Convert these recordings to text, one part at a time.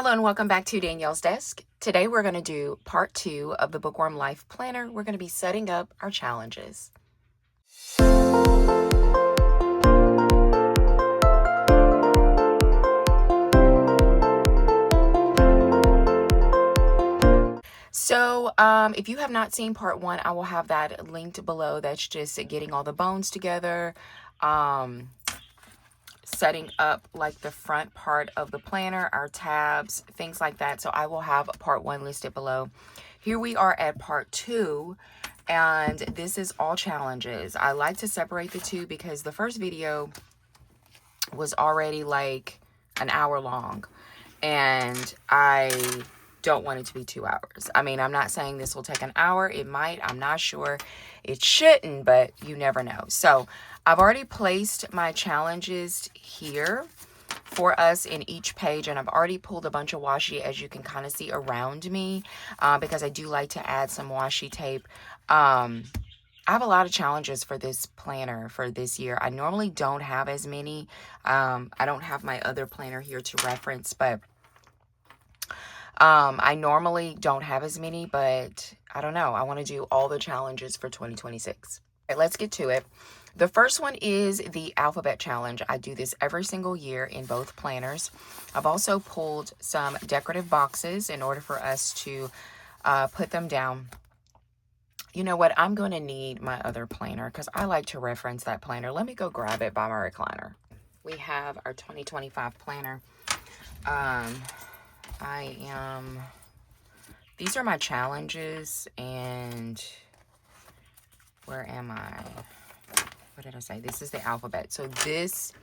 Hello and welcome back to Danielle's Desk. Today we're going to do part 2 of the Bookworm Life Planner. We're going to be setting up our challenges. So if you have not seen part 1, I will have that linked below. That's just getting all the bones together, setting up like the front part of the planner, our tabs, things like that. So I will have part 1 listed below. Here we are at part 2, and this is all challenges. I like to separate the two because the first video was already like an hour long, and I don't want it to be 2 hours. I mean, I'm not saying this will take an hour. It might. I'm not sure. It shouldn't, but you never know. So I've already placed my challenges here for us in each page, and I've already pulled a bunch of washi, as you can kind of see around me, because I do like to add some washi tape. I have a lot of challenges for this planner for this year. I normally don't have as many. I don't have my other planner here to reference, but I normally don't have as many, but I don't know. I want to do all the challenges for 2026. All right, let's get to it. The first one is the alphabet challenge. I do this every single year in both planners. I've also pulled some decorative boxes in order for us to put them down. You know what? I'm going to need my other planner because I like to reference that planner. Let me go grab it by my recliner. We have our 2025 planner. These are my challenges, and where am I? What did I say? This is the alphabet. So this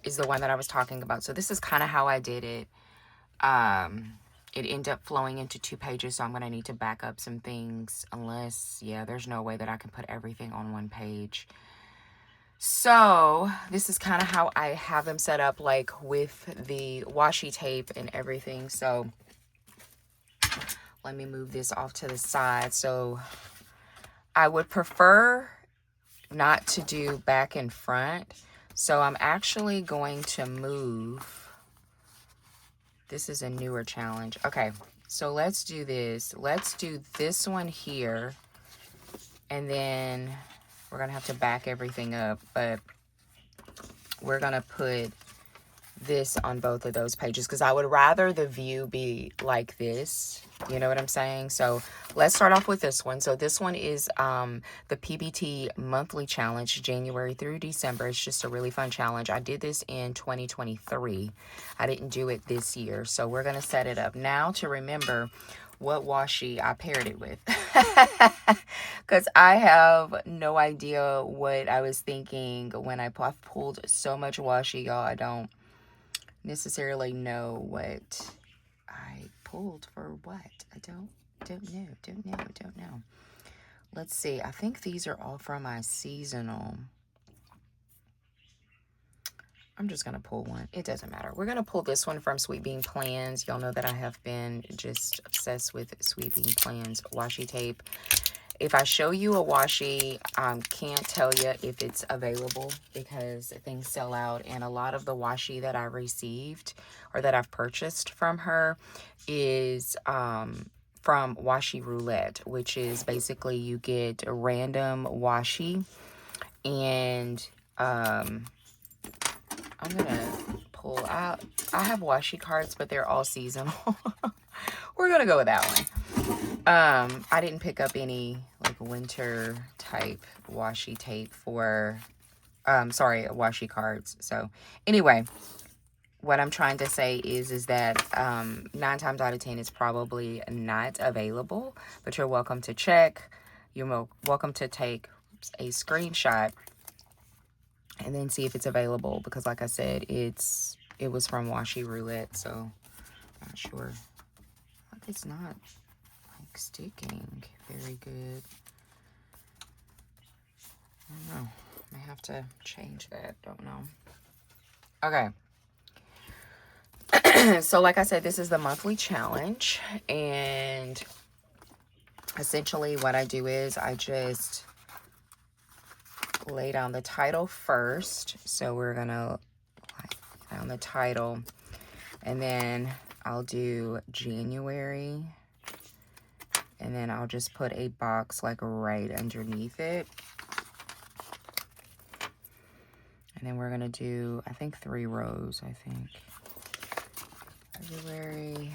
is the one that I was talking about. So this is kind of how I did it. It ended up flowing into 2 pages, so I'm going to need to back up some things unless, yeah, there's no way that I can put everything on 1 page. So this is kind of how I have them set up, like with the washi tape and everything. So let me move this off to the side. So I would prefer not to do back and front. So I'm actually going to move. This is a newer challenge. Okay, so let's do this. Let's do this one here. And then we're going to have to back everything up. But we're going to put this on both of those pages because I would rather the view be like this. You know what I'm saying? So let's start off with this one. So this one is the PBT monthly challenge, January through December. It's just a really fun challenge. I did this in 2023. I didn't do it this year. So we're going to set it up now to remember what washi I paired it with. Because I have no idea what I was thinking when I've pulled so much washi, y'all. I don't necessarily know what I pulled for what. I don't know. Let's see. I think these are all from my seasonal. I'm just going to pull one. It doesn't matter. We're going to pull this one from Sweet Bean Plans. Y'all know that I have been just obsessed with Sweet Bean Plans washi tape. If I show you a washi, I can't tell you if it's available because things sell out. And a lot of the washi that I received or that I've purchased from her is from Washi Roulette, which is basically you get a random washi. And I'm going to pull out. I have washi cards, but they're all seasonal. We're going to go with that one. I didn't pick up any like winter type washi tape for, washi cards. So anyway, what I'm trying to say is that 9 times out of 10 it's probably not available, but you're welcome to check. You're welcome to take a screenshot and then see if it's available, because like I said, it was from Washi Roulette, so I'm not sure. Like it's not like sticking very good. I don't know. I may have to change that. Don't know. Okay. So like I said, this is the monthly challenge, and essentially what I do is I just lay down the title first. So we're gonna lay down the title, and then I'll do January, and then I'll just put a box like right underneath it. And then we're gonna do, I think 3 rows, I think. February,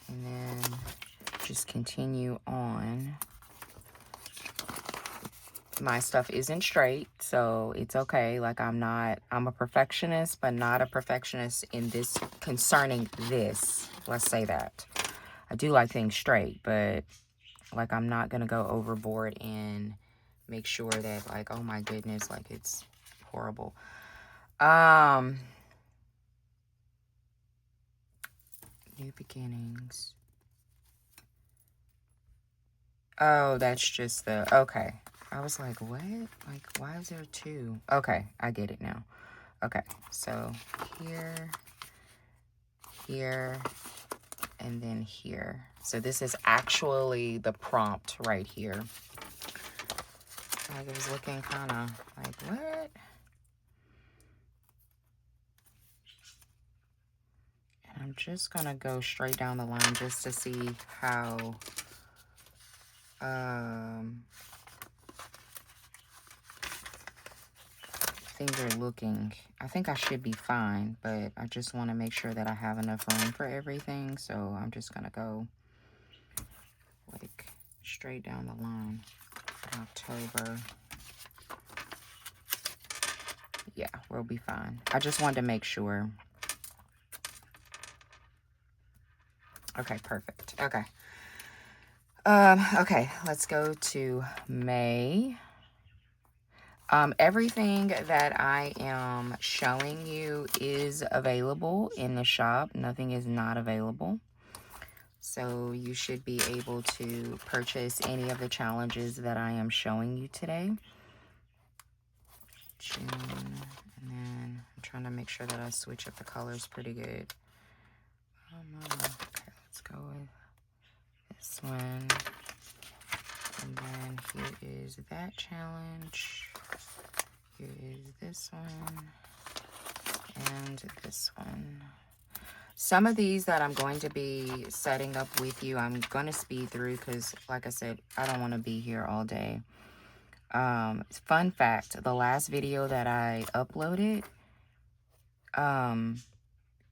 and then just continue on. My stuff isn't straight, so it's okay. Like, I'm a perfectionist, but not a perfectionist in this, concerning this. Let's say that. I do like things straight, but like, I'm not gonna go overboard and make sure that, like, oh my goodness, like, it's horrible. New beginnings. Oh, that's just the, okay. I was like, what? Like, why is there 2? Okay, I get it now. Okay, so here, here, and then here. So this is actually the prompt right here. Like, it was looking kind of like, what? And I'm just gonna go straight down the line just to see how things are looking. I think I should be fine, but I just want to make sure that I have enough room for everything. So I'm just gonna go like straight down the line. October. Yeah, we'll be fine. I just wanted to make sure. Okay, perfect. Okay. Okay, let's go to May. Everything that I am showing you is available in the shop. Nothing is not available. So you should be able to purchase any of the challenges that I am showing you today. June, and then I'm trying to make sure that I switch up the colors pretty good. Okay, let's go with this one. And then here is that challenge. Here is this one. And this one. Some of these that I'm going to be setting up with you, I'm going to speed through because, like I said, I don't want to be here all day. Fun fact, the last video that I uploaded,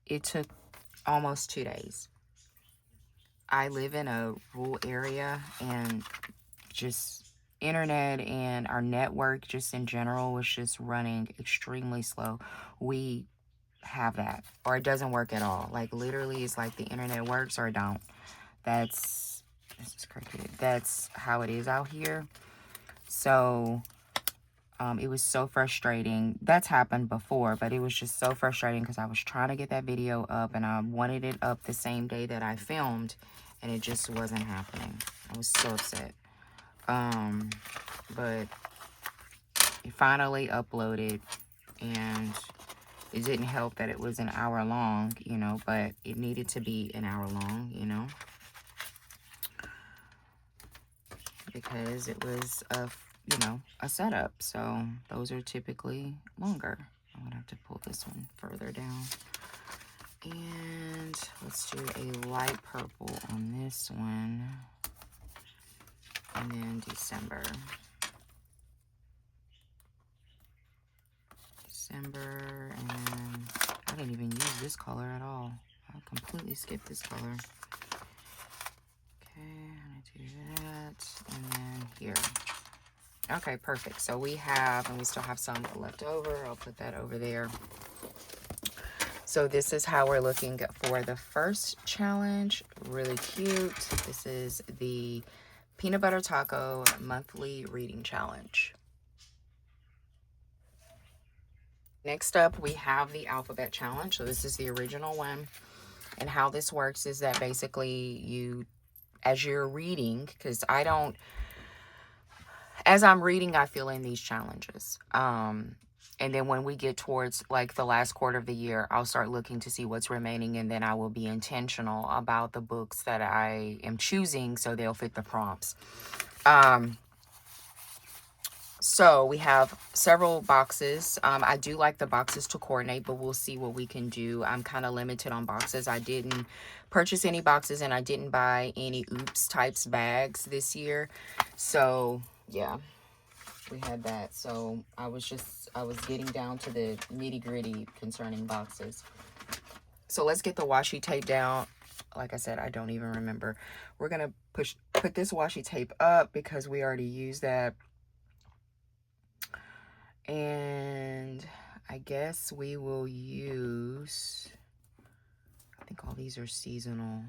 it took almost 2 days. I live in a rural area, and just internet and our network just in general was just running extremely slow. We have that, or it doesn't work at all. Like, literally, it's like the internet works or don't. This is crooked. That's how it is out here. So it was so frustrating. That's happened before, but it was just so frustrating because I was trying to get that video up and I wanted it up the same day that I filmed, and it just wasn't happening. I was so upset. But it finally uploaded, and it didn't help that it was an hour long, you know, but it needed to be an hour long, you know, because it was a setup. So those are typically longer. I'm gonna have to pull this one further down, and let's do a light purple on this one, and then December, and then I didn't even use this color at all. I completely skipped this color. Okay, I'm gonna do that, and then here. Okay, perfect. So we have, and we still have some left over. I'll put that over there. So this is how we're looking for the first challenge. Really cute. This is the Peanut Butter Taco Monthly Reading Challenge. Next up, we have the Alphabet Challenge. So this is the original one. And how this works is that basically you, as you're reading, because as I'm reading, I fill in these challenges. And then when we get towards like the last quarter of the year, I'll start looking to see what's remaining, and then I will be intentional about the books that I am choosing so they'll fit the prompts. So we have several boxes. I do like the boxes to coordinate, but we'll see what we can do. I'm kind of limited on boxes. I didn't purchase any boxes, and I didn't buy any oops types bags this year. So yeah, we had that. So I was getting down to the nitty gritty concerning boxes. So let's get the washi tape down. Like I said, I don't even remember. We're gonna put this washi tape up because we already used that. And I guess we will use, I think all these are seasonal.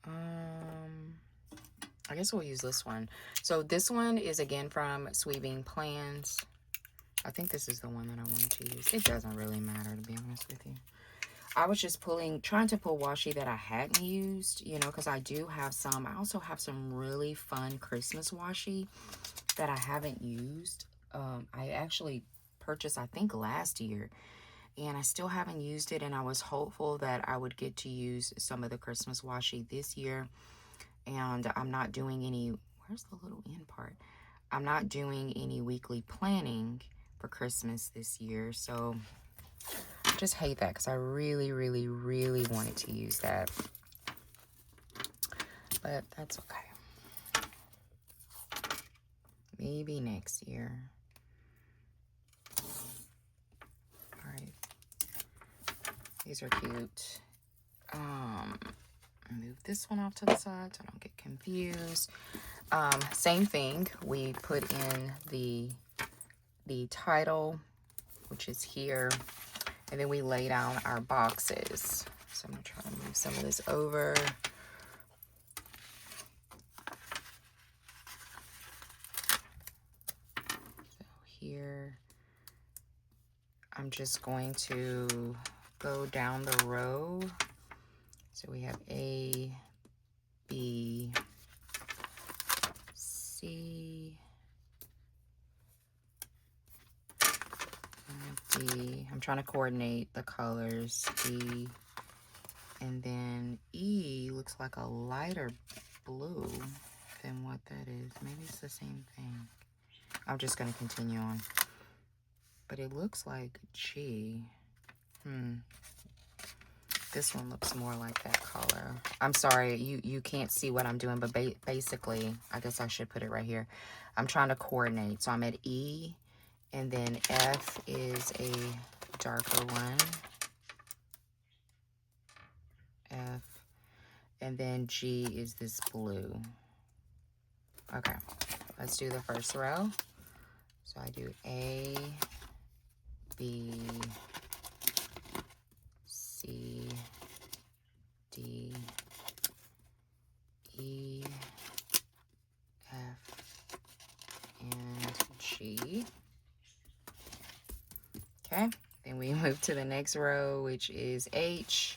I guess we'll use this one. So this one is again from Sweeping Plans. I think this is the one that I wanted to use. It doesn't really matter, to be honest with you. I was just trying to pull washi that I hadn't used, you know, because I do have some. I also have some really fun Christmas washi that I haven't used. I actually purchased, I think, last year, and I still haven't used it, and I was hopeful that I would get to use some of the Christmas washi this year. And I'm not doing any, where's the little end part? I'm not doing any weekly planning for Christmas this year, so I just hate that because I really, really, really wanted to use that. But that's okay. Maybe next year. These are cute. Move this one off to the side so I don't get confused. Same thing. We put in the title, which is here, and then we lay down our boxes. So I'm gonna try to move some of this over. So here, I'm just going to go down the row. So we have A, B, C, D. I'm trying to coordinate the colors. D, and then E looks like a lighter blue than what that is. Maybe it's the same thing. I'm just going to continue on. But it looks like G. This one looks more like that color. I'm sorry, you can't see what I'm doing, but basically, I guess I should put it right here. I'm trying to coordinate. So I'm at E, and then F is a darker one. F, and then G is this blue. Okay, let's do the first row. So I do A, B, C, D, E, F, and G. Okay, then we move to the next row, which is H,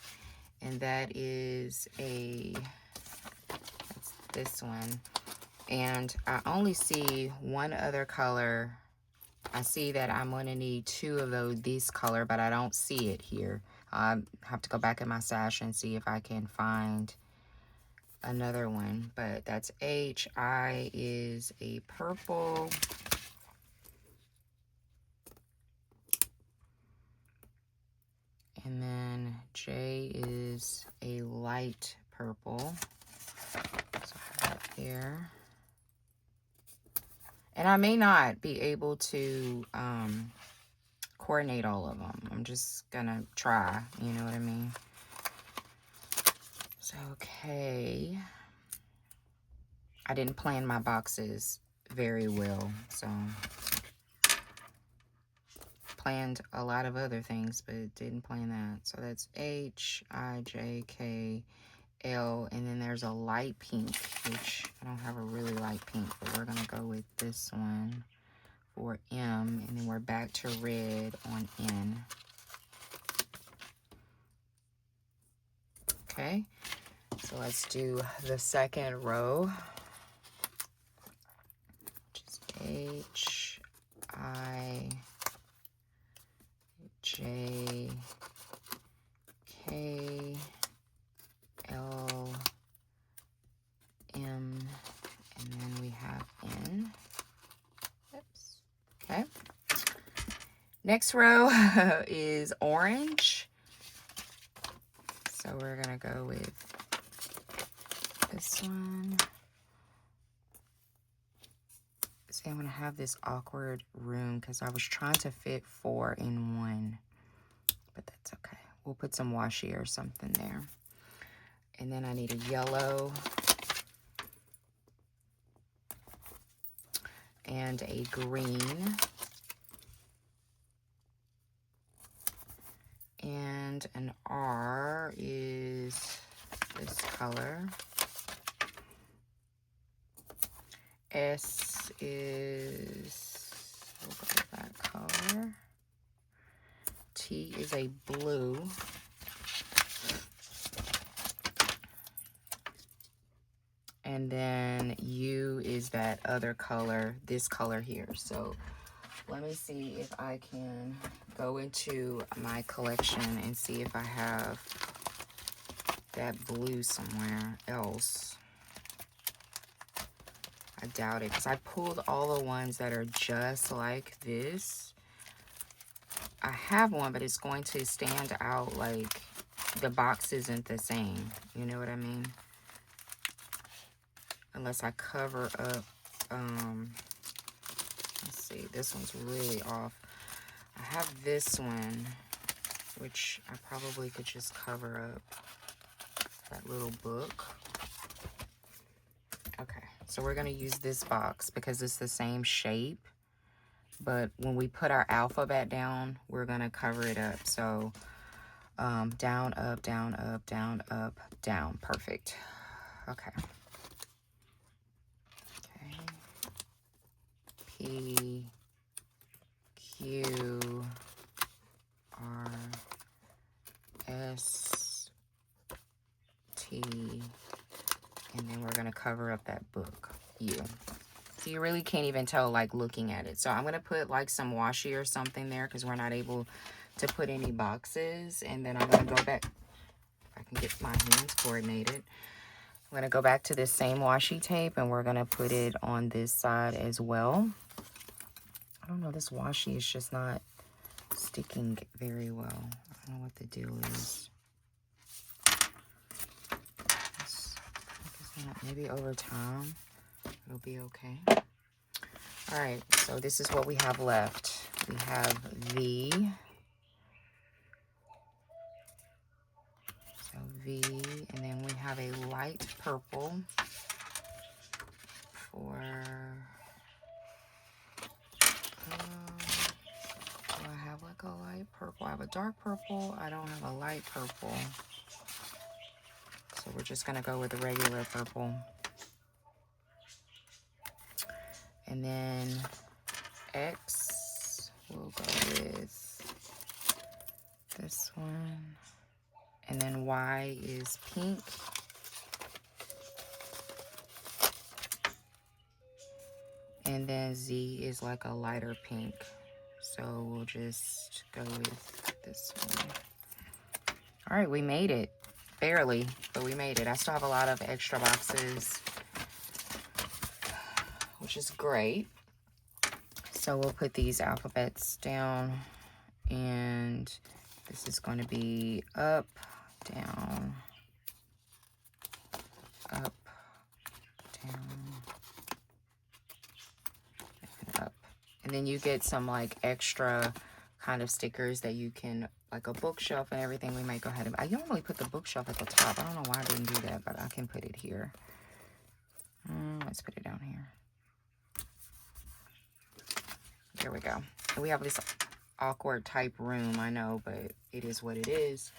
and that is that's this one. And I only see one other color. I see that I'm going to need two of this color, but I don't see it here. I have to go back in my stash and see if I can find another one. But that's H. I is a purple. And then J is a light purple. So I have that there. And I may not be able to coordinate all of them. I'm just gonna try, you know what I mean? So, okay. I didn't plan my boxes very well, so planned a lot of other things, but didn't plan that. So that's H, I, J, K, L, and then there's a light pink, which I don't have a really light pink, but we're gonna go with this one for M, and then we're back to red on N. Okay, so let's do the second row, which is H, I, J, K, L, M, and then we have N. Next row is orange. So we're gonna go with this one. See, I'm gonna have this awkward room because I was trying to fit 4 in 1, but that's okay. We'll put some washi or something there. And then I need a yellow and a green. And an R is this color. S is, we'll go with that color. T is a blue. And then U is that other color, this color here. So let me see if I can go into my collection and see if I have that blue somewhere else. I doubt it, because I pulled all the ones that are just like this. I have one, but it's going to stand out like the box isn't the same. You know what I mean? Unless I cover up, let's see, this one's really off. I have this one, which I probably could just cover up that little book. Okay, so we're gonna use this box because it's the same shape, but when we put our alphabet down, we're gonna cover it up. So down, up, down, up, down, up, down. Perfect. Okay. P, Q, R, S, T, and then we're gonna cover up that book, U. So you really can't even tell like looking at it. So I'm gonna put like some washi or something there because we're not able to put any boxes. And then I'm gonna go back, if I can get my hands coordinated. I'm gonna go back to this same washi tape and we're gonna put it on this side as well. I don't know, this washi is just not sticking very well. I don't know what the deal is. Maybe over time it'll be okay. All right, so this is what we have left. We have V. So V, and then we have a light purple for, do I have like a light purple? I have a dark purple. I don't have a light purple. So we're just gonna go with the regular purple. And then X, we'll go with this one. And then Y is pink. And then Z is like a lighter pink. So we'll just go with this one. All right, we made it. Barely, but we made it. I still have a lot of extra boxes, which is great. So we'll put these alphabets down, and this is going to be up, down, up, down, and up. And then you get some like extra kind of stickers that you can, like a bookshelf and everything. We might go ahead and, I normally put the bookshelf at the top. I don't know why I didn't do that, but I can put it here. Let's put it down here. There we go. And we have this awkward type room, I know, but it is what it is.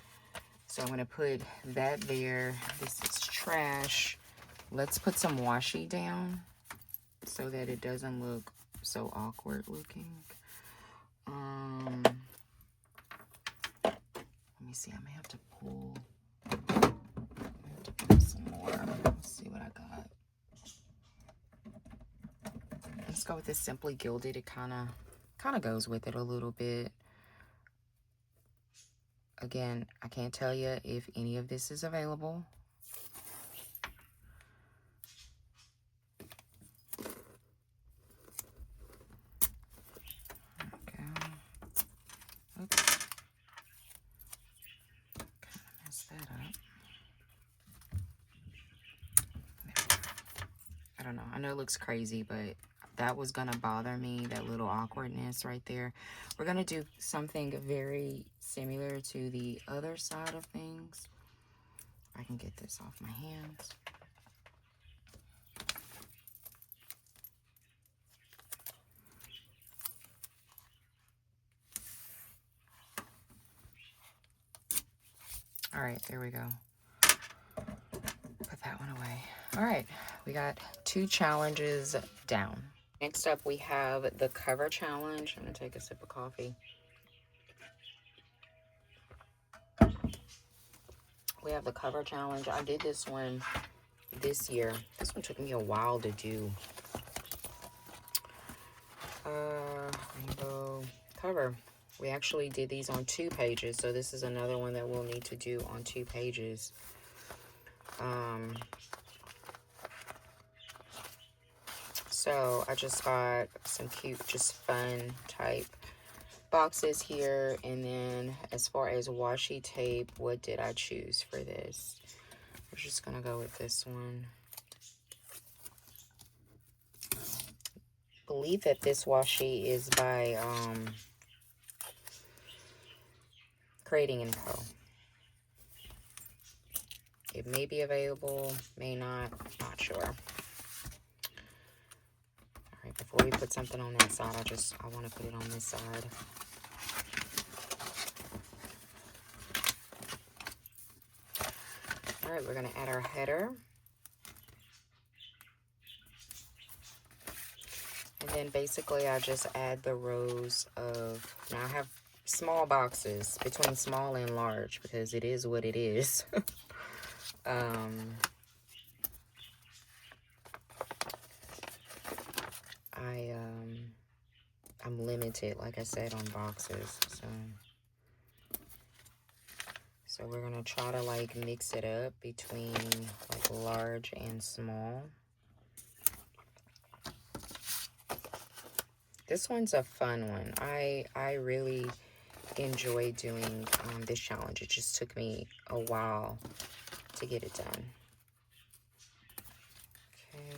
So I'm gonna put that there. This is trash. Let's put some washi down so that it doesn't look so awkward looking. Let me see, I may have to pull some more. Let's see what I got. Let's go with this Simply Gilded. It kind of goes with it a little bit. Again, I can't tell you if any of this is available. don't know. I know it looks crazy, but that was gonna bother me, that little awkwardness right there. We're gonna do something very similar to the other side of things. I can get this off my hands. All right, there we go. Put that one away. All right, we got 2 challenges down. Next up, we have the cover challenge. I'm gonna take a sip of coffee. We have the cover challenge. I did this one this year. This one took me a while to do. Rainbow cover. We actually did these on 2 pages, so this is another one that we'll need to do on 2 pages. So I just got some cute, just fun type boxes here. And then as far as washi tape, what did I choose for this? We're just gonna go with this one. I believe that this washi is by Creating & Co. It may be available, may not sure. All right, before we put something on that side, I want to put it on this side. All right, we're going to add our header. And then basically I just add the rows of, now I have small boxes between small and large because it is what it is. I'm limited, like I said, on boxes, so we're gonna try to like mix it up between like large and small. This one's a fun one. I really enjoy doing this challenge. It just took me a while to get it done. Okay.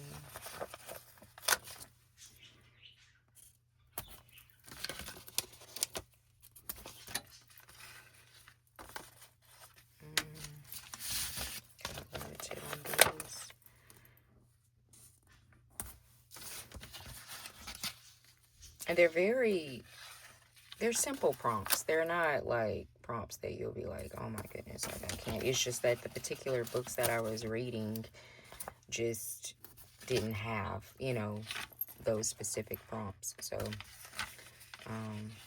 And they're simple prompts. They're not like prompts that you'll be like, oh my goodness, like I can't. It's just that the particular books that I was reading just didn't have, you know, those specific prompts. So,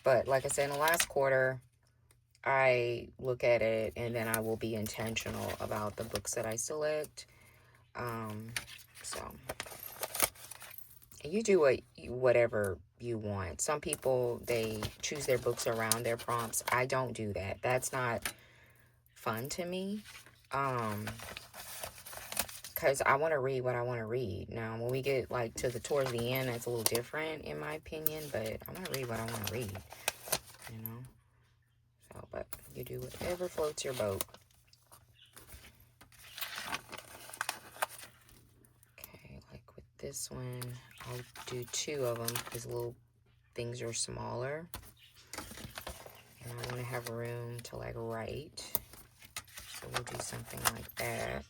but like I said, in the last quarter, I look at it and then I will be intentional about the books that I select. So, and you do whatever you want. Some people, they choose their books around their prompts. I don't do that. That's not fun to me. Because I want to read what I want to read. Now, when we get like towards the end, that's a little different in my opinion, but I'm going to read what I want to read, you know? So, but you do whatever floats your boat. Okay, like with this one, I'll do 2 of them because little things are smaller. And I want to have room to like write. So we'll do something like that.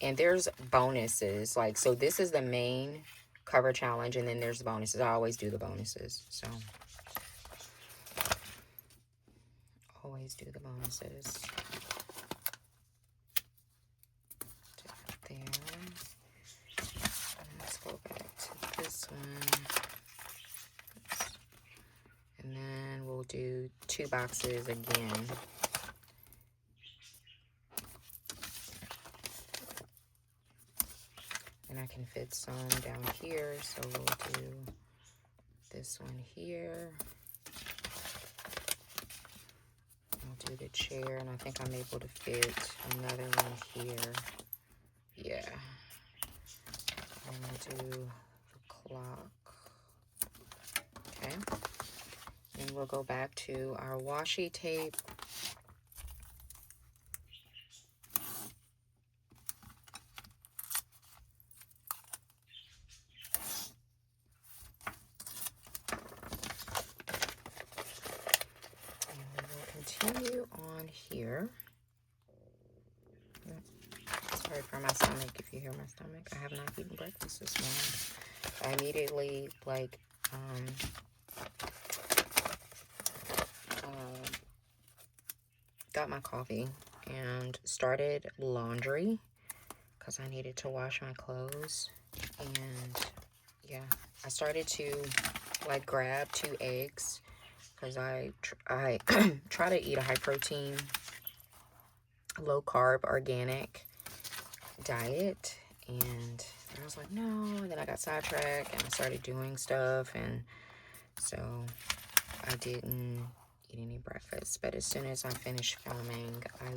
And there's bonuses. Like, so this is the main cover challenge, and then there's bonuses. I always do the bonuses. So, always do the bonuses. There. Let's go back to this one. Oops. And then we'll do 2 boxes again. And I can fit some down here, so we'll do this one here. I'll do the chair, and I think I'm able to fit another one here. Yeah. I'm gonna do the clock. Okay. And we'll go back to our washi tape. on here. Sorry for my stomach if you hear my stomach. I have not eaten breakfast this morning. I immediately, like, got my coffee and started laundry because I needed to wash my clothes. And yeah, I started to like grab 2 eggs because I try to eat a high protein, low carb, organic diet. And I was like, no. And then I got sidetracked and I started doing stuff. And so I didn't eat any breakfast. But as soon as I finish filming, I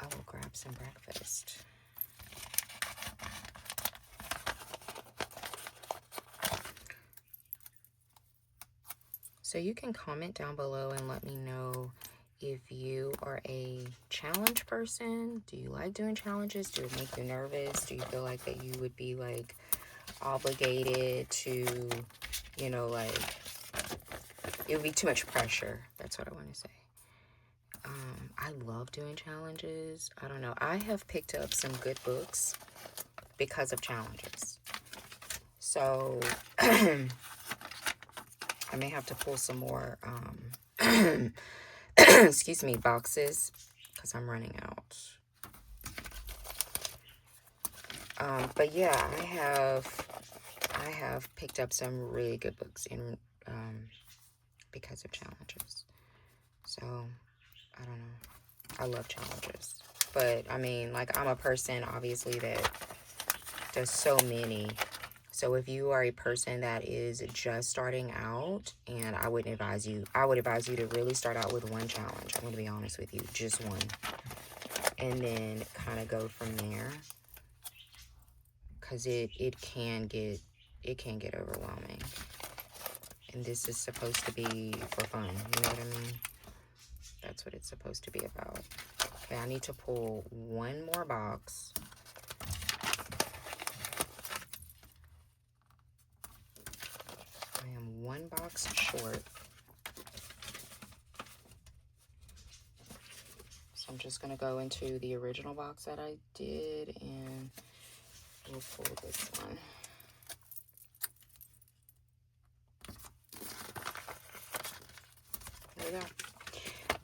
will grab some breakfast. So you can comment down below and let me know if you are a challenge person. Do you like doing challenges? Do it make you nervous? Do you feel like that you would be like obligated to, you know, like it would be too much pressure? That's what I want to say. I love doing challenges. I don't know. I have picked up some good books because of challenges. So I may have to pull some more excuse me, boxes because I'm running out. But yeah, I have picked up some really good books in because of challenges. So I don't know. I love challenges. But I mean, like, I'm a person obviously that does so many. So if you are a person that is just starting out, and I would advise you to really start out with one challenge. I'm going to be honest with you, just one. And then kind of go from there. Because it can get overwhelming. And this is supposed to be for fun. You know what I mean? That's what it's supposed to be about. Okay, I need to pull one more box. I am one box short. So I'm just going to go into the original box that I did and we'll pull this one. There we go.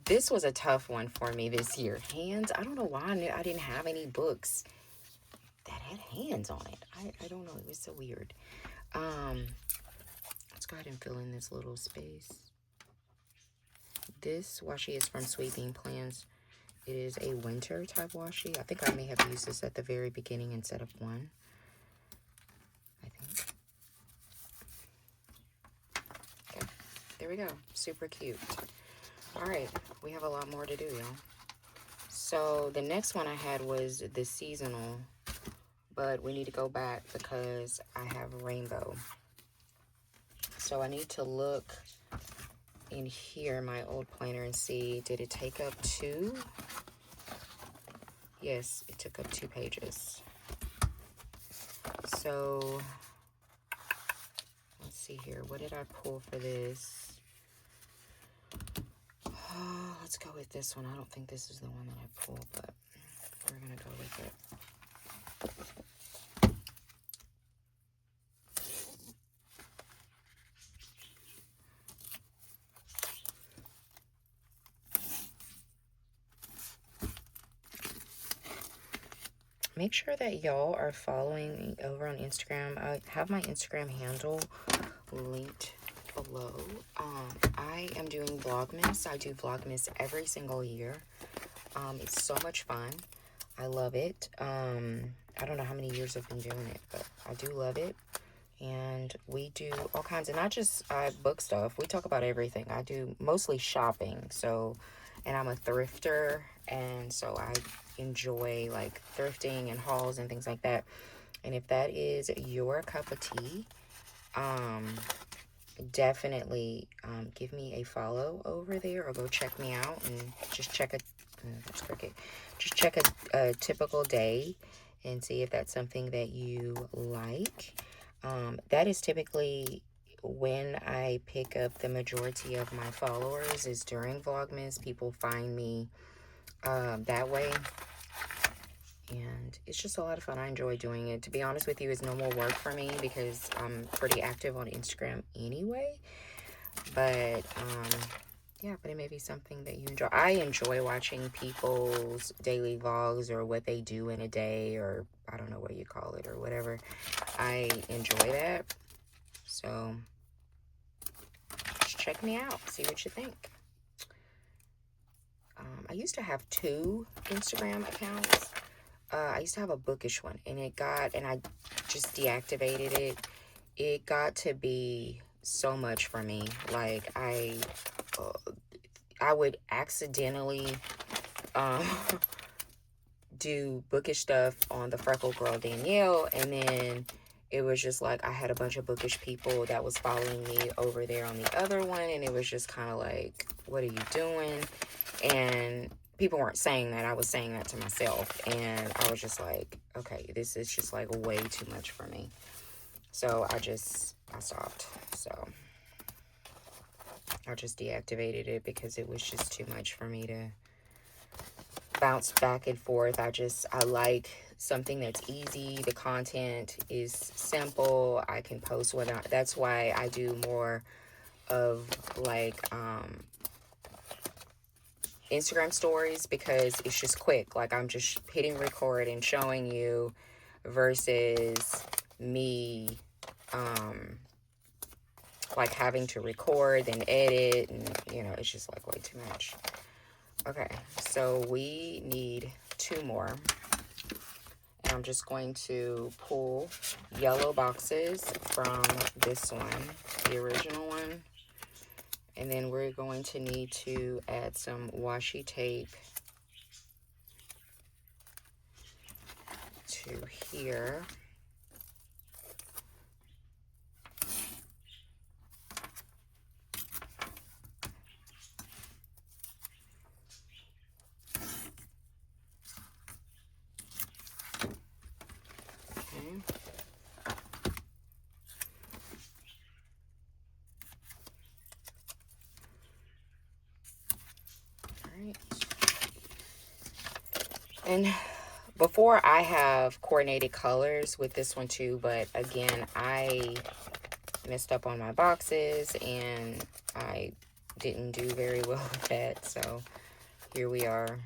This was a tough one for me this year. Hands, I don't know why I didn't have any books that had hands on it. I don't know. It was so weird. Let's go ahead and fill in this little space. This washi is from Sweeping Plans. It is a winter type washi. I think I may have used this at the very beginning instead of one. I think. Okay, there we go. Super cute. All right, we have a lot more to do, y'all. So the next one I had was the seasonal, but we need to go back because I have rainbow. So I need to look in here, my old planner, and see, did it take up 2? Yes, it took up 2 pages. So let's see here. What did I pull for this? Let's go with this one. I don't think this is the one that I pulled, but we're going to go with it. Make sure that y'all are following me over on Instagram. I have my Instagram handle linked below. I am doing Vlogmas. I do Vlogmas every single year. It's so much fun. I love it. I don't know how many years I've been doing it, but I do love it. And we do all kinds of, not just book stuff. We talk about everything. I do mostly shopping. So, and I'm a thrifter. And so I enjoy like thrifting and hauls and things like that. And if that is your cup of tea, definitely give me a follow over there or go check me out and just check that's crooked. Just check a typical day and see if that's something that you like. That is typically when I pick up the majority of my followers is during Vlogmas. People find me that way. And it's just a lot of fun. I enjoy doing it. To be honest with you, it's no more work for me because I'm pretty active on Instagram anyway. But, yeah, but it may be something that you enjoy. I enjoy watching people's daily vlogs or what they do in a day, or I don't know what you call it or whatever. I enjoy that. So, just check me out. See what you think. I used to have 2 Instagram accounts. I used to have a Bookish one, and I just deactivated it. It got to be so much for me. Like, I would accidentally do bookish stuff on the Freckle Girl Danielle, and then it was just like I had a bunch of bookish people that was following me over there on the other one, and it was just kind of like, what are you doing? And people weren't saying that. I was saying that to myself, and I was just like, okay, this is just like way too much for me. So I stopped. So I just deactivated it because it was just too much for me to bounce back and forth. I like something that's easy. The content is simple. I can post without. That's why I do more of like Instagram stories, because it's just quick. Like, I'm just hitting record and showing you versus me like having to record and edit, and you know, it's just like way too much. Okay, so we need 2 more, and I'm just going to pull yellow boxes from this one, the original one. And then we're going to need to add some washi tape to here. Okay. All right. And before, I have coordinated colors with this one too, but again, I messed up on my boxes and I didn't do very well with that, so here we are.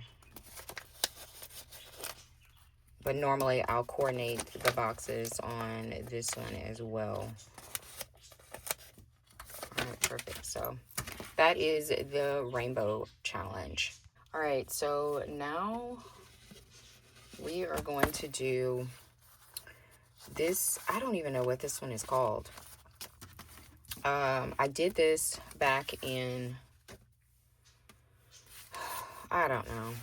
But normally I'll coordinate the boxes on this one as well. All right, perfect. So that is the rainbow challenge. All right, so now we are going to do this. I don't even know what this one is called. I did this back in, I don't know,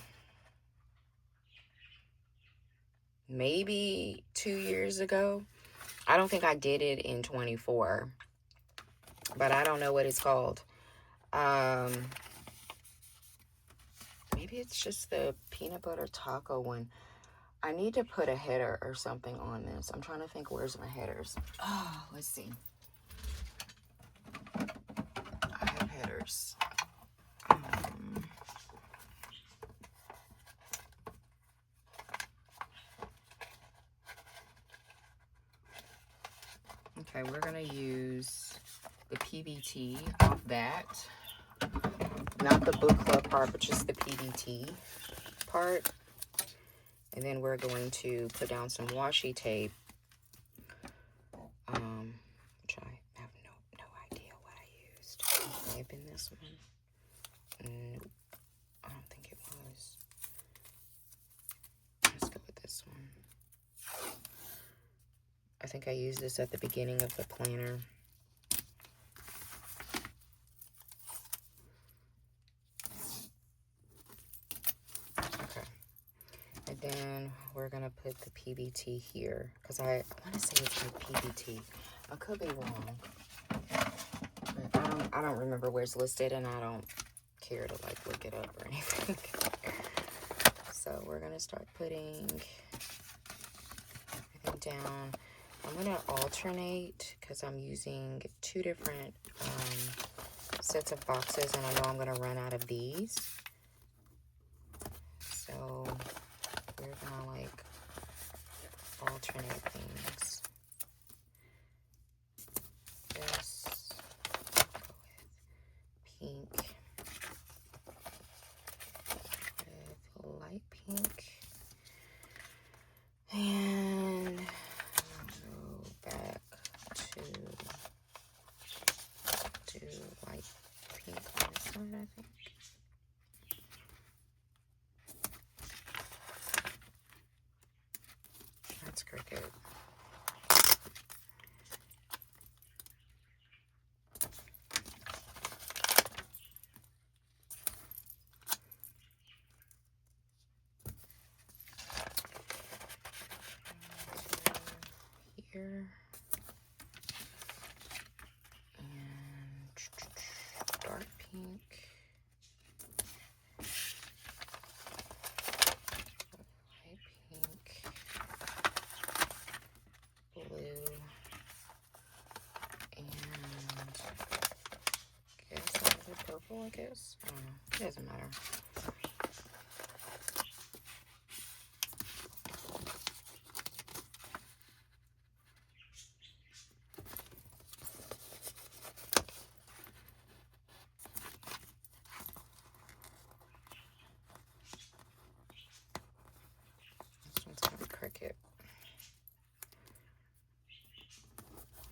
maybe 2 years ago. I don't think I did it in 24, but I don't know what it's called. Maybe it's just the peanut butter taco one. I need to put a header or something on this. I'm trying to think, where's my headers? Oh, let's see. I have headers. Okay, we're gonna use the PBT of that. Not the book club part, but just the PBT part. And then we're going to put down some washi tape. Which I have no idea what I used. It may have been this one. Nope, I don't think it was. Let's go with this one. I think I used this at the beginning of the planner. Okay. And then we're going to put the PBT here, because I want to say it's like PBT. I could be wrong. But I don't remember where it's listed, and I don't care to like look it up or anything. So we're going to start putting everything down. I'm going to alternate, because I'm using 2 different sets of boxes, and I know I'm going to run out of these. So we're going to like alternate things. This, go with pink, with light pink, and go back to do light pink on this side, I think. That's crooked. Here. And dark pink. Light pink. Blue. And I guess another purple, I guess. I don't know. It doesn't matter. This one's gonna be cricket.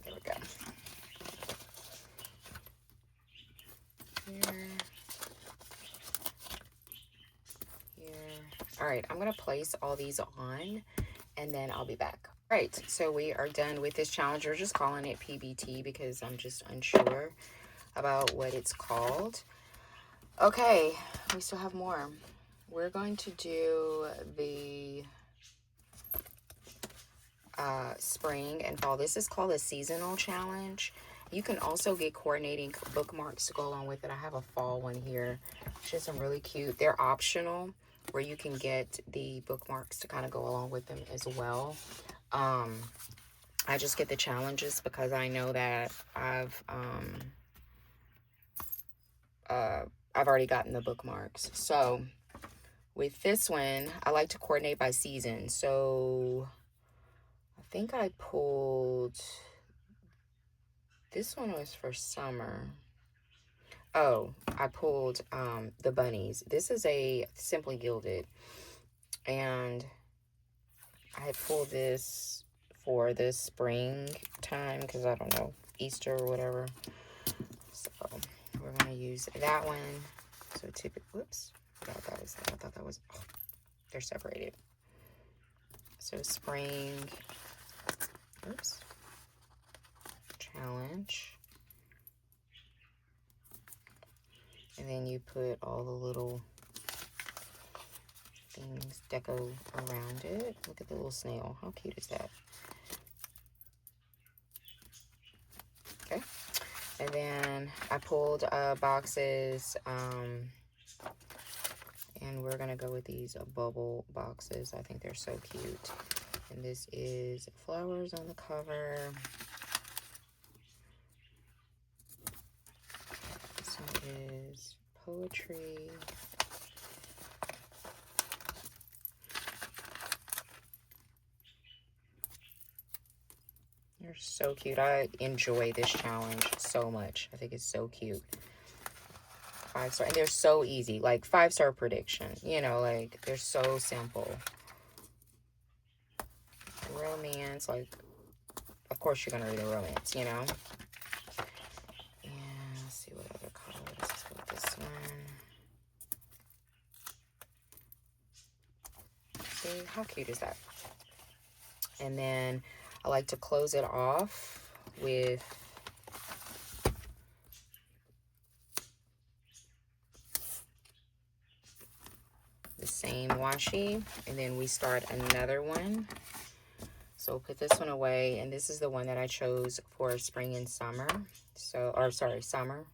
There we go. Here. Here. All right, I'm gonna place all these on, and then I'll be back. All right, so we are done with this challenge. We're just calling it PBT because I'm just unsure about what it's called. Okay, we still have more. We're going to do the spring and fall. This is called a seasonal challenge. You can also get coordinating bookmarks to go along with it. I have a fall one here. It's just some really cute. They're optional, where you can get the bookmarks to kind of go along with them as well. I just get the challenges because I know that I've already gotten the bookmarks. So with this one, I like to coordinate by season. So I think I pulled, this one was for summer. Oh, I pulled the bunnies. This is a Simply Gilded, and I pulled this for the spring time because I don't know, Easter or whatever. So we're gonna use that one. So typically, whoops, I thought that was, oh, they're separated. So spring, oops, challenge. And then you put all the little things, deco around it. Look at the little snail. How cute is that? Okay. And then I pulled boxes, and we're gonna go with these bubble boxes. I think they're so cute. And this is flowers on the cover. This one is poetry. They're so cute. I enjoy this challenge so much. I think it's so cute. 5-star. And they're so easy. Like 5-star prediction. You know, like they're so simple. Romance. Like, of course you're going to read a romance, you know. And let's see what other colors. Let's go with this one. See, how cute is that? And then I like to close it off with the same washi, and then we start another one. So put this one away, and this is the one that I chose for spring and summer. So, or sorry, summer.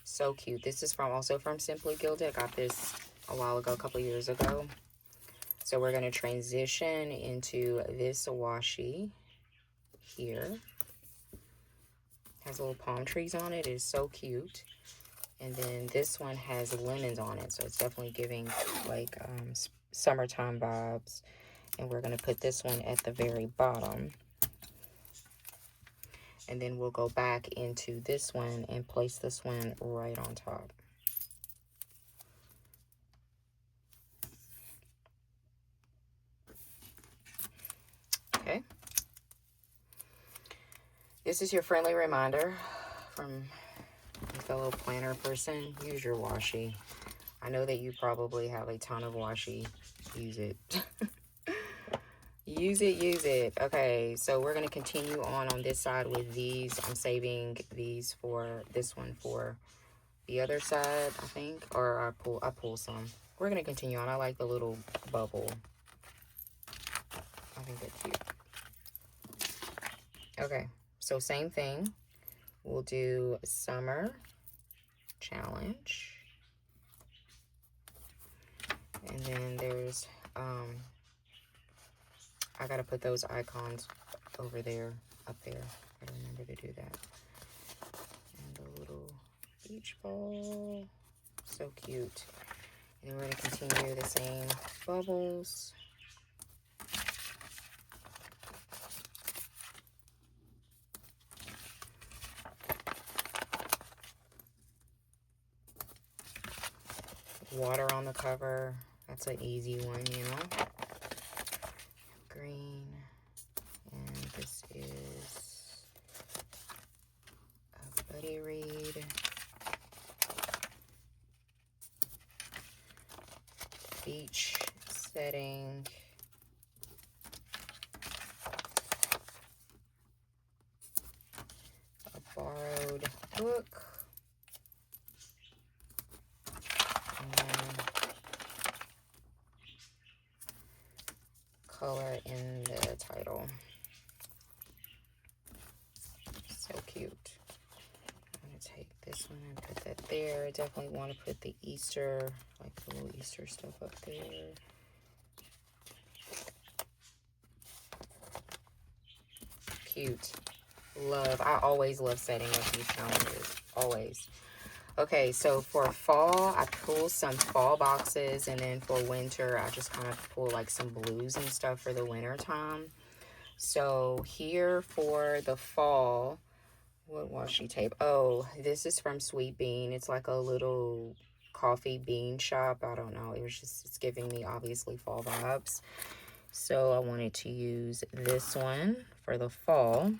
So cute. This is also from Simply Gilded. I got this a while ago, a couple years ago. So we're going to transition into this washi here. Has little palm trees on it. It is so cute. And then this one has lemons on it, so it's definitely giving like summertime vibes. And we're going to put this one at the very bottom. And then we'll go back into this one and place this one right on top. Okay. This is your friendly reminder from a fellow planner person. Use your washi. I know that you probably have a ton of washi. Use it. Use it, use it. Okay, so we're going to continue on this side with these. I'm saving these for this one for the other side, I think. Or I pull some. We're going to continue on. I like the little bubble. I think they're cute. Okay, so same thing. We'll do summer challenge. And then there's, I gotta put those icons over there, up there. I gotta remember to do that. And the little beach ball, so cute. And then we're gonna continue the same bubbles. Water on the cover, that's an easy one, you know. Green, and this is a buddy read. Beach setting. A borrowed book. Color in the title. So cute. I'm gonna take this one and put that there. Definitely want to put the Easter, like the little Easter stuff up there. Cute. Love. I always love setting up these calendars. Always. Okay, so for fall, I pull some fall boxes, and then for winter, I just kind of pull like some blues and stuff for the winter time. So here for the fall, what washi tape? Oh, this is from Sweet Bean. It's like a little coffee bean shop. I don't know. It's giving me obviously fall vibes. So I wanted to use this one for the fall.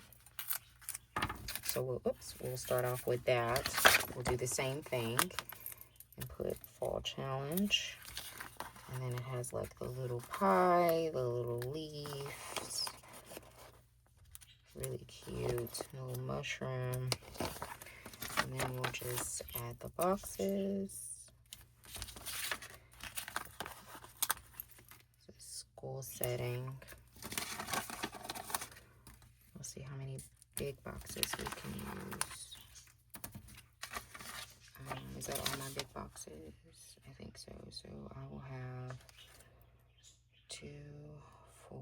So we'll start off with that. We'll do the same thing and put fall challenge. And then it has like the little pie, the little leaves. Really cute. A little mushroom. And then we'll just add the boxes. School setting. We'll see how many big boxes we can use. Is that all my big boxes? I think so. So I will have 2, 4,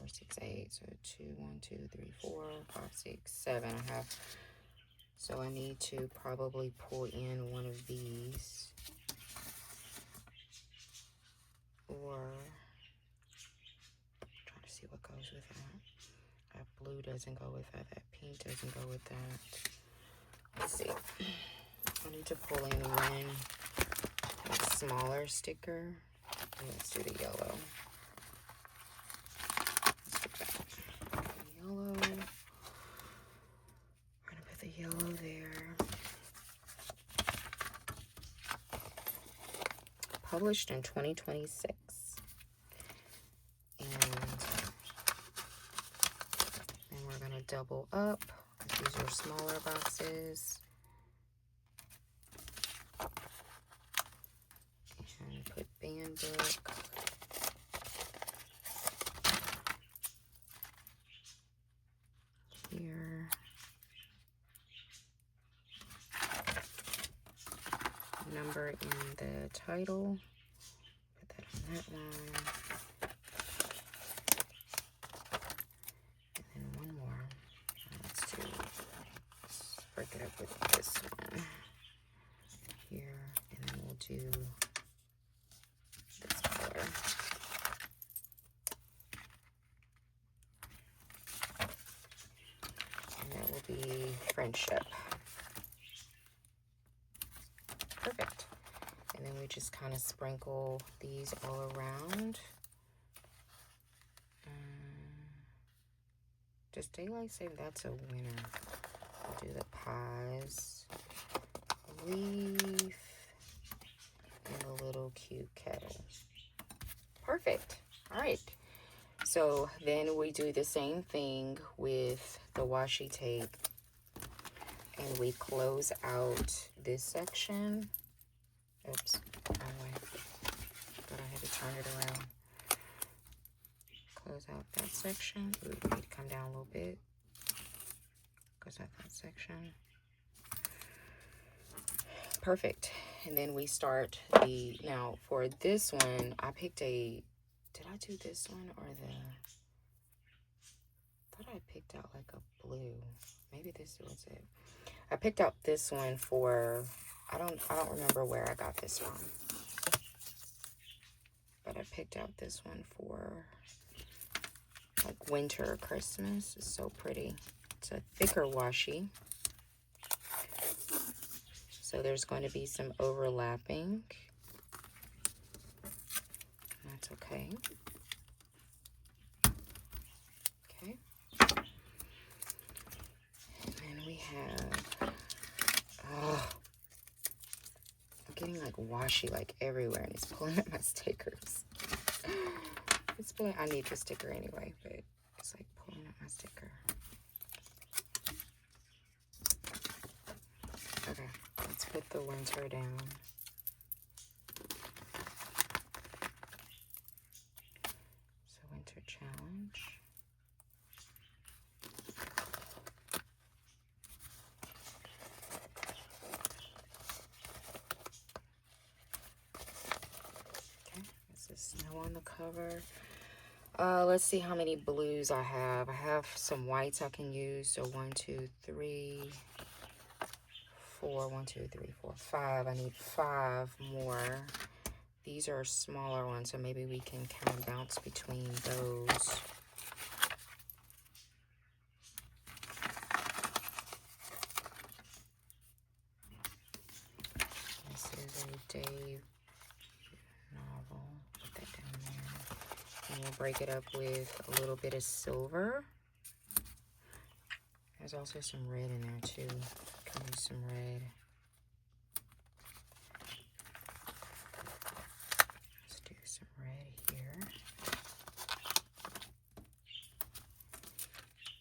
6, 8. So 2, 1, 2, 3, 4, 5, 6, 7. I have. So I need to probably pull in one of these, or I'm trying to see what goes with that. That blue doesn't go with that. That pink doesn't go with that. Let's see. I need to pull in one smaller sticker. Let's do the yellow. Let's do that. Yellow. We're gonna put the yellow there. Published in 2026. And then we're gonna double up. These are smaller boxes. And put band book. Here. Number in the title. Put that on that one. And then one more. do this color. And that will be Friendship. Perfect. And then we just kind of sprinkle these all around. Does Daylight say that's a winner? We'll do the pies, leaf, and a little cute kettle. Perfect. All right. So then we do the same thing with the washi tape. And we close out this section. Oops, wrong way. Thought I had to turn it around. Close out that section. Ooh, we need to come down a little bit. Close out that section. Perfect. And then we start the, now for this one, I picked a, did I do this one or the, I thought I picked out like a blue. Maybe this was it. I picked out this one for, I don't remember where I got this from. But I picked out this one for like winter or Christmas. It's so pretty. It's a thicker washi. So there's going to be some overlapping. That's okay. Okay. And then we have, oh, I'm getting like washi like everywhere and it's pulling at my stickers. It's pulling, I need the sticker anyway, but it's like pulling at my sticker. Okay, let's put the winter down. So winter challenge. Okay, this is snow on the cover. Let's see how many blues I have. I have some whites I can use. So 1, 2, 3, 4. 1, 2, 3, 4, 5. I need 5 more. These are smaller ones, so maybe we can kind of bounce between those. This is a Dave novel. Put that down there. And we'll break it up with a little bit of silver. There's also some red in there too. Can use some red. Let's do some red here.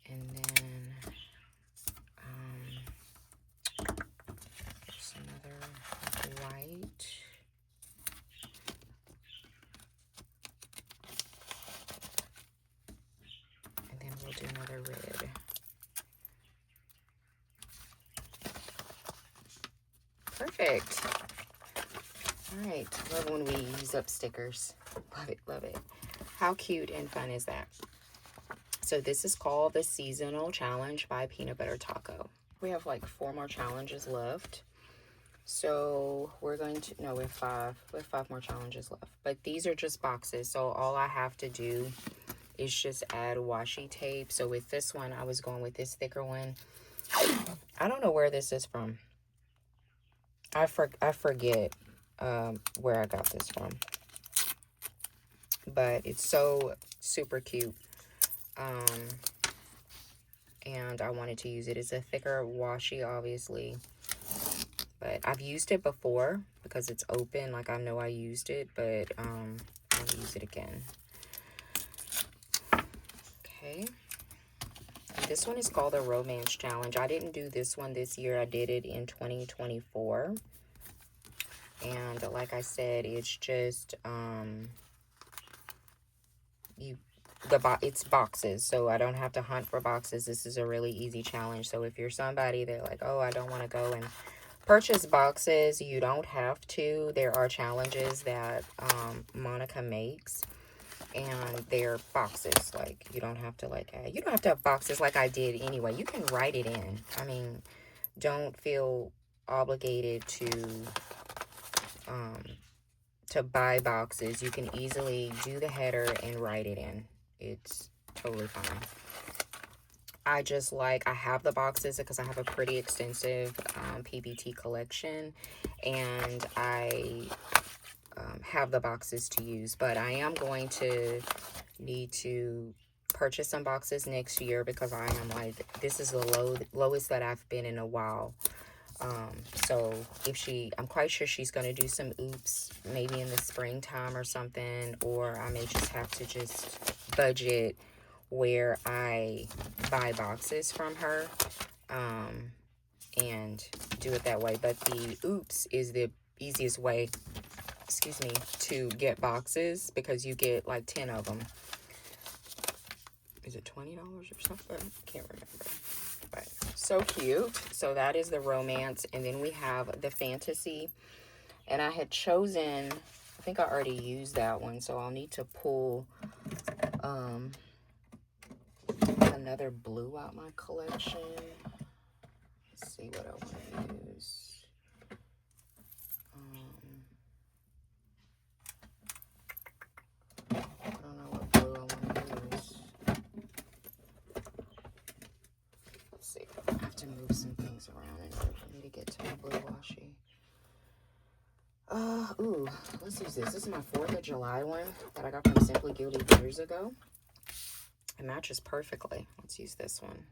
And then there's another white. And then we'll do another red. Perfect. All right, love when we use up stickers. Love it, love it. How cute and fun is that? So this is called the Seasonal Challenge by Peanut Butter Taco. We have like 4 more challenges left. So we're going to, no, we have 5. We have 5 more challenges left. But these are just boxes. So all I have to do is just add washi tape. So with this one, I was going with this thicker one. I don't know where this is from. I forget where I got this from. But it's so super cute. And I wanted to use it. It's a thicker washi, obviously. But I've used it before because it's open. Like, I know I used it, but I'll use it again. Okay. And this one is called the Romance Challenge. I didn't do this one this year. I did it in 2024. And like I said, it's just it's boxes, so I don't have to hunt for boxes. This is a really easy challenge. So if you're somebody that like, oh, I don't want to go and purchase boxes, you don't have to. There are challenges that Monica makes, and they're boxes. Like, you don't have to like you don't have to have boxes like I did anyway. You can write it in. I mean, don't feel obligated to to buy boxes, you can easily do the header and write it in. It's totally fine. I have the boxes because I have a pretty extensive PBT collection, and I have the boxes to use, but I am going to need to purchase some boxes next year because I am like, this is the lowest that I've been in a while. So I'm quite sure she's going to do some oops maybe in the springtime or something, or I may just have to just budget where I buy boxes from her, and do it that way. But the oops is the easiest way, excuse me, to get boxes because you get like 10 of them. Is it $20 or something? I can't remember. But so cute. So that is the romance. And then we have the fantasy. And I had chosen, I think I already used that one. So I'll need to pull another blue out my collection. Let's see what I want to use. I don't know what blue I want to use. Let's see. I have to move some things around in order for me to get to my blue washi. Ooh, let's use this. This is my 4th of July one that I got from Simply Gilded years ago. It matches perfectly. Let's use this one.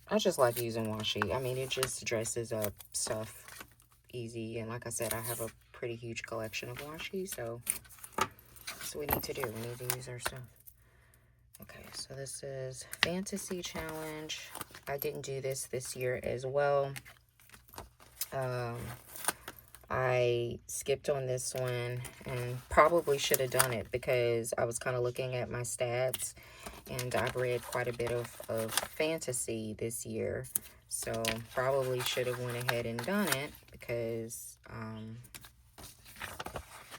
I just like using washi. I mean, it just dresses up stuff easy. And like I said, I have a pretty huge collection of washi, so that's what we need to do. We need to use our stuff. Okay, so this is Fantasy Challenge. I didn't do this year as well. I skipped on this one and probably should have done it because I was kind of looking at my stats, and I've read quite a bit of fantasy this year. So probably should have went ahead and done it because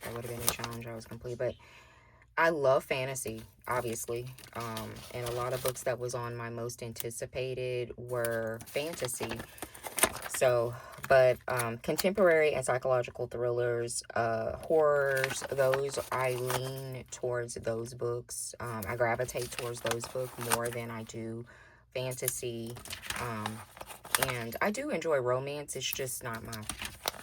that would have been a challenge I was complete. But I love fantasy, obviously, and a lot of books that was on my most anticipated were fantasy. So, but contemporary and psychological thrillers, horrors, those, I lean towards those books. I gravitate towards those books more than I do fantasy. And I do enjoy romance. It's just not my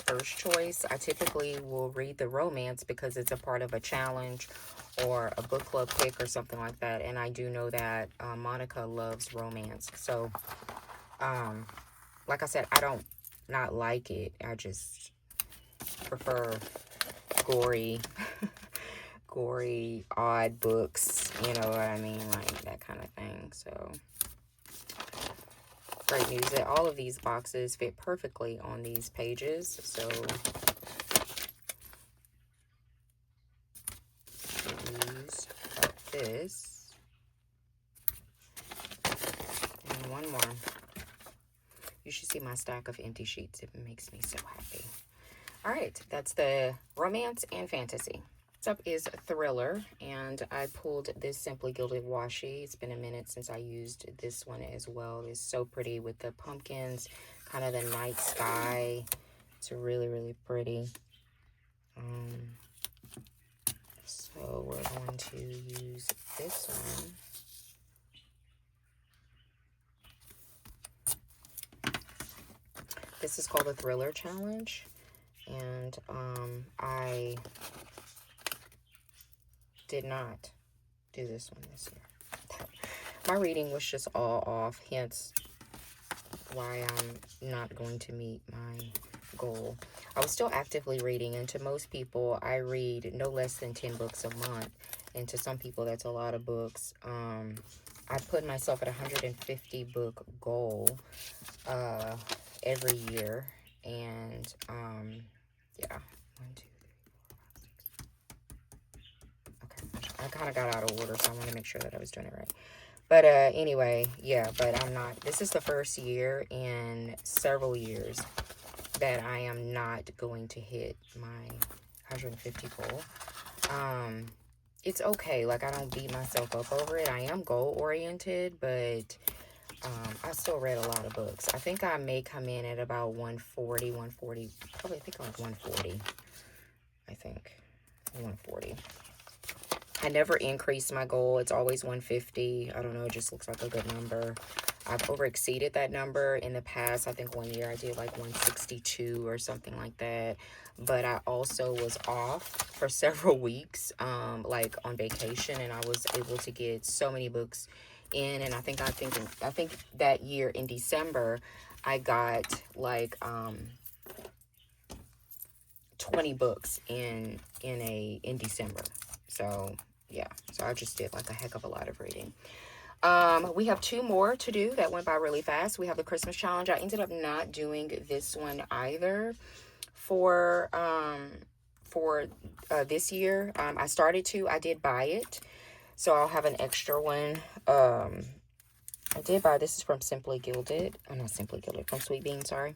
first choice. I typically will read the romance because it's a part of a challenge or a book club pick or something like that. And I do know that Monica loves romance. So, like I said, I don't not like it. I just prefer gory, odd books. You know what I mean? Like that kind of thing. So, great news that all of these boxes fit perfectly on these pages. So, use this. And one more. You should see my stack of empty sheets. It makes me so happy. All right, that's the romance and fantasy. Next up is thriller, and I pulled this Simply Gilded washi. It's been a minute since I used this one as well. It's so pretty with the pumpkins, kind of the night sky. It's really, really pretty. So we're going to use this one. This is called the Thriller Challenge, and I did not do this one this year. My reading was just all off, hence why I'm not going to meet my goal. I was still actively reading, and to most people, I read no less than 10 books a month, and to some people, that's a lot of books. I put myself at a 150 book goal every year, and yeah, 1, 2, 3, 4, 5, 6. Okay, I kind of got out of order, so I want to make sure that I was doing it right. But anyway, yeah, but I'm not, this is the first year in several years that I am not going to hit my 150 goal. It's okay, like I don't beat myself up over it. I am goal oriented, but I still read a lot of books. I think I may come in at about 140, probably I think like 140. I think 140. I never increased my goal. It's always 150. I don't know, it just looks like a good number. I've over exceeded that number in the past. I think one year I did like 162 or something like that. But I also was off for several weeks, like on vacation, and I was able to get so many books in. And I think that year in December, I got like 20 books in December. So yeah, so I just did like a heck of a lot of reading. We have 2 more to do that went by really fast. We have the Christmas challenge. I ended up not doing this one either for this year. I started to. I did buy it, so I'll have an extra one. I did buy, this is from Simply Gilded. Oh, not Simply Gilded, from Sweet Bean, sorry.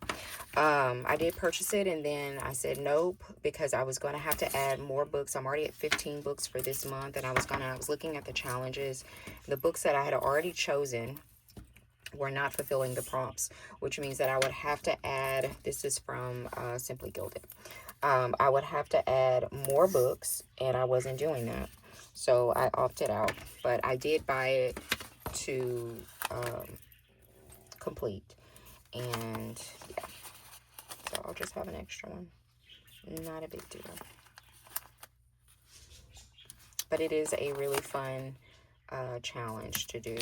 I did purchase it, and then I said nope, because I was going to have to add more books. I'm already at 15 books for this month, and I was looking at the challenges. The books that I had already chosen were not fulfilling the prompts, which means that I would have to add, this is from Simply Gilded. I would have to add more books, and I wasn't doing that. So I opted out, but I did buy it to complete, and yeah, so I'll just have an extra one. Not a big deal, but it is a really fun challenge to do.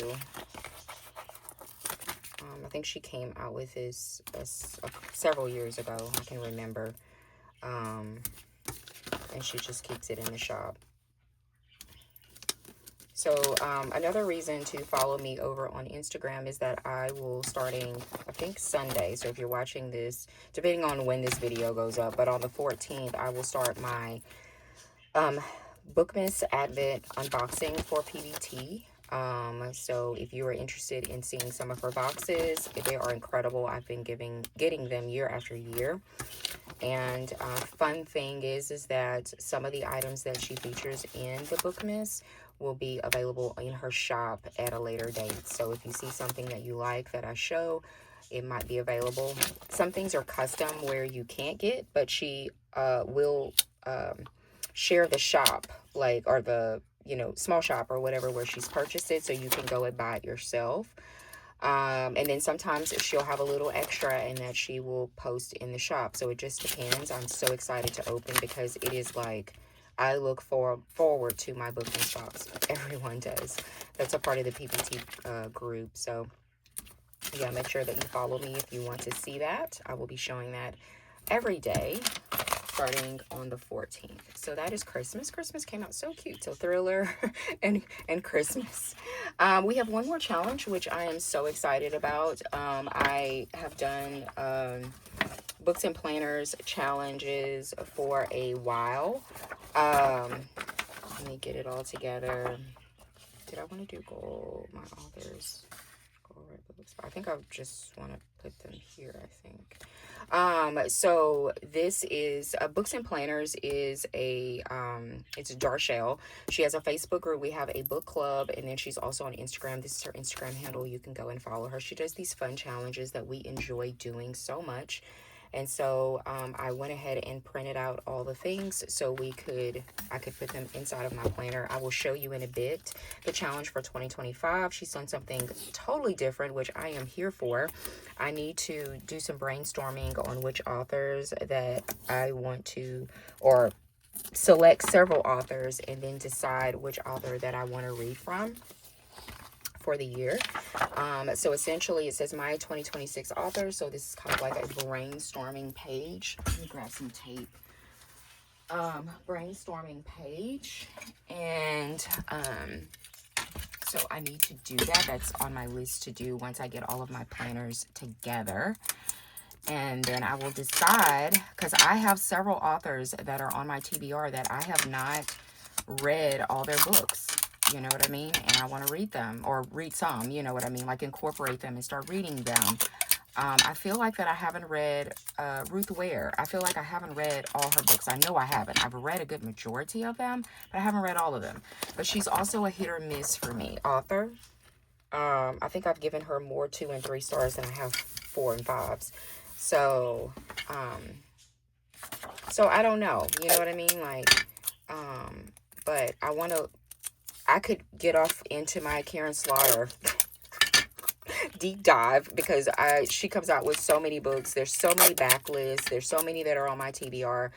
I think she came out with this several years ago, I can remember, and she just keeps it in the shop. So another reason to follow me over on Instagram is that I will, starting, I think, Sunday. So if you're watching this, depending on when this video goes up, but on the 14th, I will start my Bookmas Advent unboxing for PBT. So if you are interested in seeing some of her boxes, they are incredible. I've been getting them year after year. And fun thing is that some of the items that she features in the Bookmas will be available in her shop at a later date. So if you see something that you like that I show, it might be available. Some things are custom where you can't get, but she will share the shop, like, or the, you know, small shop or whatever where she's purchased it, so you can go and buy it yourself. And then sometimes she'll have a little extra and that she will post in the shop. So it just depends. I'm so excited to open, because it is like, I look forward to my book and shops. Everyone does. That's a part of the PPT group. So yeah, make sure that you follow me if you want to see that. I will be showing that every day starting on the 14th. So that is Christmas. Christmas came out so cute. So Thriller and Christmas. We have one more challenge, which I am so excited about. I have done books and planners challenges for a while. Let me get it all together. Did I want to do my authors? Books. I think I just want to put them here, I think. So this is Books and Planners is it's Darshell. She has a Facebook group. We have a book club, and then she's also on Instagram. This is her Instagram handle. You can go and follow her. She does these fun challenges that we enjoy doing so much. And so I went ahead and printed out all the things so I could put them inside of my planner. I will show you in a bit the challenge for 2025. She's done something totally different, which I am here for. I need to do some brainstorming on which authors that I want to, or select several authors and then decide which author that I want to read from for the year. So essentially it says my 2026 authors. So this is kind of like a brainstorming page. Let me grab some tape. Brainstorming page. And so I need to do that. That's on my list to do once I get all of my planners together. And then I will decide, because I have several authors that are on my TBR that I have not read all their books. You know what I mean? And I want to read them, or read some, you know what I mean? Like incorporate them and start reading them. I feel like that I haven't read Ruth Ware. I feel like I haven't read all her books. I know I haven't. I've read a good majority of them, but I haven't read all of them. But she's also a hit or miss for me author. I think I've given her more 2 and 3 stars than I have 4 and 5s. So, so I don't know. You know what I mean? Like, but I could get off into my Karen Slaughter deep dive, because she comes out with so many books. There's so many backlists. There's so many that are on my TBR.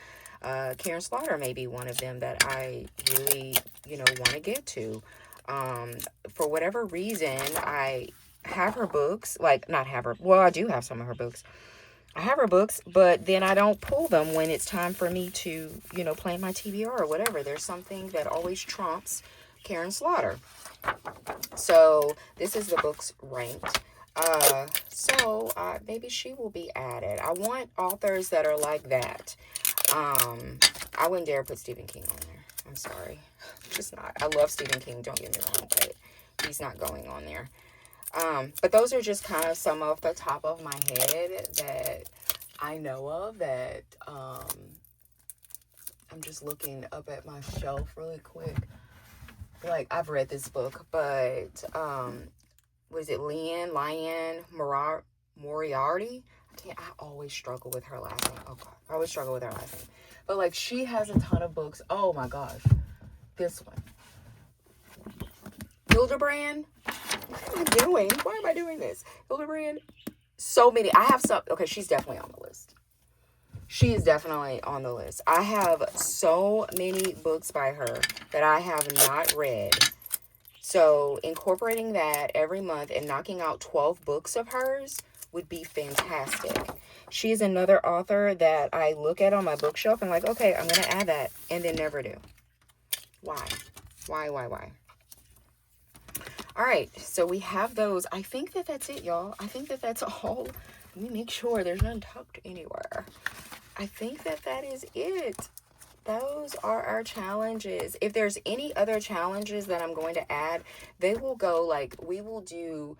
Karen Slaughter may be one of them that I really, want to get to. For whatever reason, I have her books, like, not have her, well, I do have some of her books. I have her books, but then I don't pull them when it's time for me to, play my TBR or whatever. There's something that always trumps Karen Slaughter. So this is the books ranked. So maybe she will be added. I want authors that are like that. I wouldn't dare put Stephen King on there. I'm sorry. Just not. I love Stephen King, don't get me wrong, but he's not going on there. But those are just kind of some off the top of my head that I know of that, I'm just looking up at my shelf really quick. Like, I've read this book, but, was it Liane Moriarty? I always struggle with her last name. Oh, God. I always struggle with her last name. But, like, she has a ton of books. Oh, my gosh. This one. Hildebrand. What am I doing? Why am I doing this? Hildebrand. So many. I have some. Okay, she's definitely on the list. She is definitely on the list. I have so many books by her that I have not read. So incorporating that every month and knocking out 12 books of hers would be fantastic. She is another author that I look at on my bookshelf and like, okay, I'm going to add that, and then never do. Why? Why? All right, so we have those. I think that that's it, y'all. I think that that's all. Let me make sure there's none tucked anywhere. I think that that is it. Those are our challenges. If there's any other challenges that I'm going to add, they will go, like, we will do,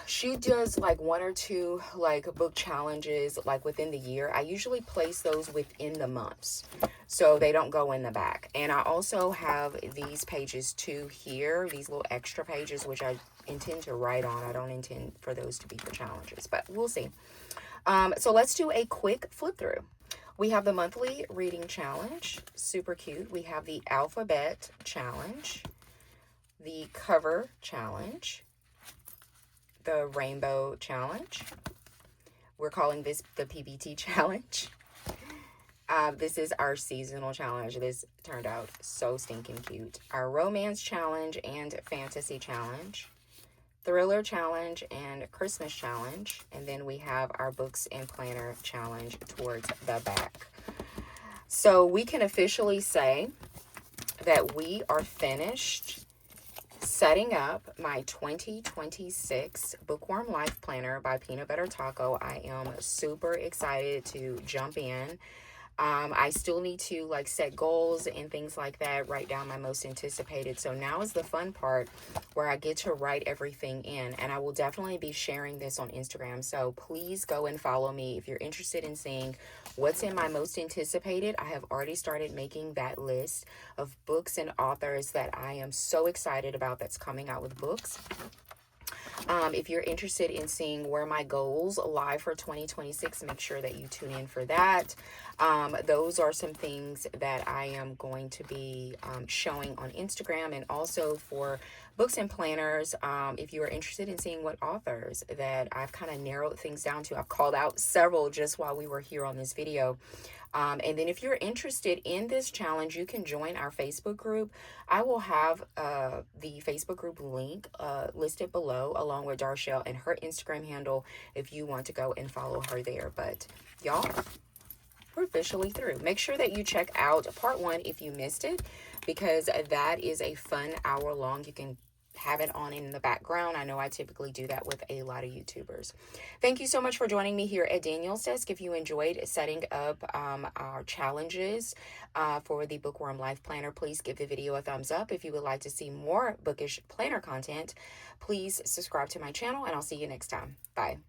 she does like 1 or 2 like book challenges like within the year. I usually place those within the months, so they don't go in the back. And I also have these pages too here, these little extra pages, which I intend to write on. I don't intend for those to be for challenges, but we'll see. So let's do a quick flip through. We have the monthly reading challenge, super cute. We have the alphabet challenge, the cover challenge, the rainbow challenge. We're calling this the PBT challenge. This is our seasonal challenge. This turned out so stinking cute. Our romance challenge and fantasy challenge, thriller challenge and Christmas challenge, and then we have our books and planner challenge towards the back. So we can officially say that we are finished setting up my 2026 Bookworm Life Planner by Peanut Butter Taco. I am super excited to jump in. I still need to like set goals and things like that, write down my most anticipated. So now is the fun part where I get to write everything in, and I will definitely be sharing this on Instagram. So please go and follow me if you're interested in seeing what's in my most anticipated. I have already started making that list of books and authors that I am so excited about that's coming out with books. If you're interested in seeing where my goals lie for 2026, make sure that you tune in for that. Those are some things that I am going to be showing on Instagram, and also for books and planners. If you are interested in seeing what authors that I've kind of narrowed things down to, I've called out several just while we were here on this video. And then if you're interested in this challenge, you can join our Facebook group. I will have the Facebook group link listed below, along with Darshelle and her Instagram handle, if you want to go and follow her there. But y'all, we're officially through. Make sure that you check out part 1 if you missed it, because that is a fun hour long. You can have it on in the background. I know I typically do that with a lot of YouTubers. Thank you so much for joining me here at Danielle's Desk. If you enjoyed setting up our challenges for the Bookworm Life Planner, please give the video a thumbs up. If you would like to see more bookish planner content, please subscribe to my channel, and I'll see you next time. Bye.